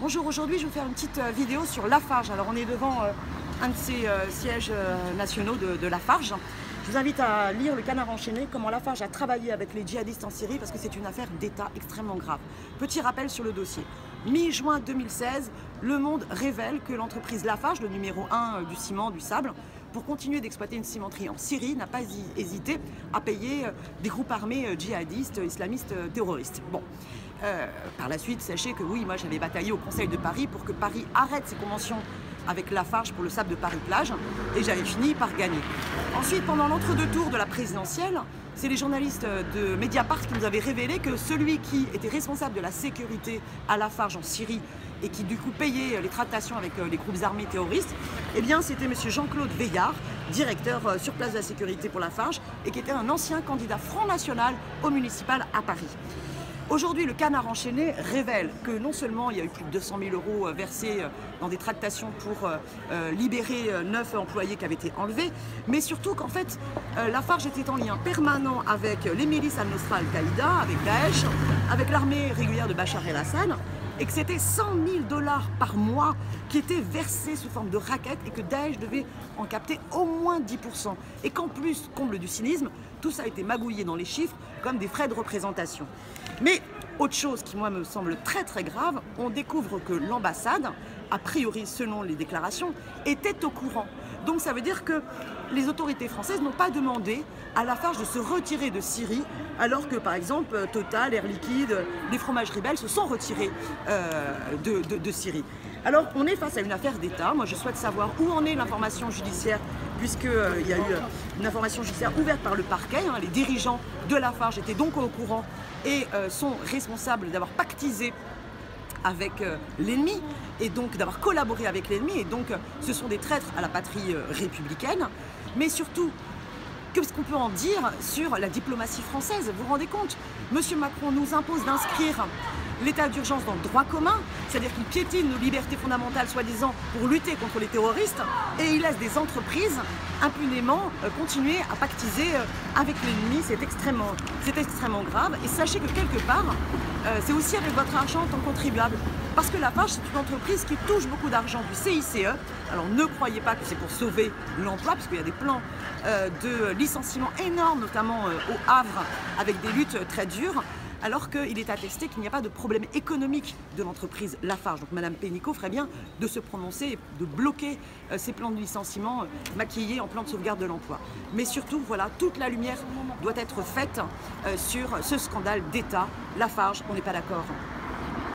Bonjour, aujourd'hui je vais vous faire une petite vidéo sur Lafarge. Alors on est devant un de ces sièges nationaux de Lafarge. Je vous invite à lire Le Canard enchaîné, comment Lafarge a travaillé avec les djihadistes en Syrie parce que c'est une affaire d'État extrêmement grave. Petit rappel sur le dossier. Mi-juin 2016, Le Monde révèle que l'entreprise Lafarge, le numéro 1 du ciment, du sable, pour continuer d'exploiter une cimenterie en Syrie, n'a pas hésité à payer des groupes armés djihadistes, islamistes, terroristes. Bon. Par la suite, sachez que oui, moi j'avais bataillé au Conseil de Paris pour que Paris arrête ses conventions avec Lafarge pour le sable de Paris-Plage et j'avais fini par gagner. Ensuite, pendant l'entre-deux tours de la présidentielle, c'est les journalistes de Mediapart qui nous avaient révélé que celui qui était responsable de la sécurité à Lafarge en Syrie et qui du coup payait les tractations avec les groupes armés terroristes, eh bien c'était M. Jean-Claude Veillard, directeur sur place de la sécurité pour Lafarge et qui était un ancien candidat Front National au municipal à Paris. Aujourd'hui, le Canard enchaîné révèle que non seulement il y a eu plus de 200 000 € versés dans des tractations pour libérer 9 employés qui avaient été enlevés, mais surtout qu'en fait, Lafarge était en lien permanent avec les milices al-Nusra Al-Qaïda, avec Daesh, avec l'armée régulière de Bachar el-Assad, et que c'était 100 000 $ par mois qui étaient versés sous forme de raquettes et que Daesh devait en capter au moins 10%. Et qu'en plus, comble du cynisme, tout ça a été magouillé dans les chiffres comme des frais de représentation. Mais autre chose qui, moi, me semble très très grave, on découvre que l'ambassade, a priori selon les déclarations, était au courant. Donc ça veut dire que les autorités françaises n'ont pas demandé à Lafarge de se retirer de Syrie, alors que par exemple Total, Air Liquide, les fromageries belges se sont retirés de Syrie. Alors on est face à une affaire d'État. Moi je souhaite savoir où en est l'information judiciaire, puisqu'il y a eu une information judiciaire ouverte par le parquet. Les dirigeants de Lafarge étaient donc au courant et sont responsables d'avoir pactisé avec l'ennemi et donc d'avoir collaboré avec l'ennemi, et donc ce sont des traîtres à la patrie républicaine. Mais surtout, qu'est-ce qu'on peut en dire sur la diplomatie française? Vous vous rendez compte? Monsieur Macron nous impose d'inscrire l'état d'urgence dans le droit commun, c'est-à-dire qu'il piétine nos libertés fondamentales soi-disant pour lutter contre les terroristes, et il laisse des entreprises impunément continuer à pactiser avec l'ennemi. C'est extrêmement grave. Et sachez que quelque part, c'est aussi avec votre argent en tant que contribuable. Parce que Lafarge, c'est une entreprise qui touche beaucoup d'argent du CICE. Alors ne croyez pas que c'est pour sauver l'emploi, parce qu'il y a des plans de licenciement énormes, notamment au Havre, avec des luttes très dures, alors qu'il est attesté qu'il n'y a pas de problème économique de l'entreprise Lafarge. Donc Mme Pénicaud ferait bien de se prononcer et de bloquer ces plans de licenciement maquillés en plan de sauvegarde de l'emploi. Mais surtout, voilà, toute la lumière doit être faite sur ce scandale d'État. Lafarge, on n'est pas d'accord.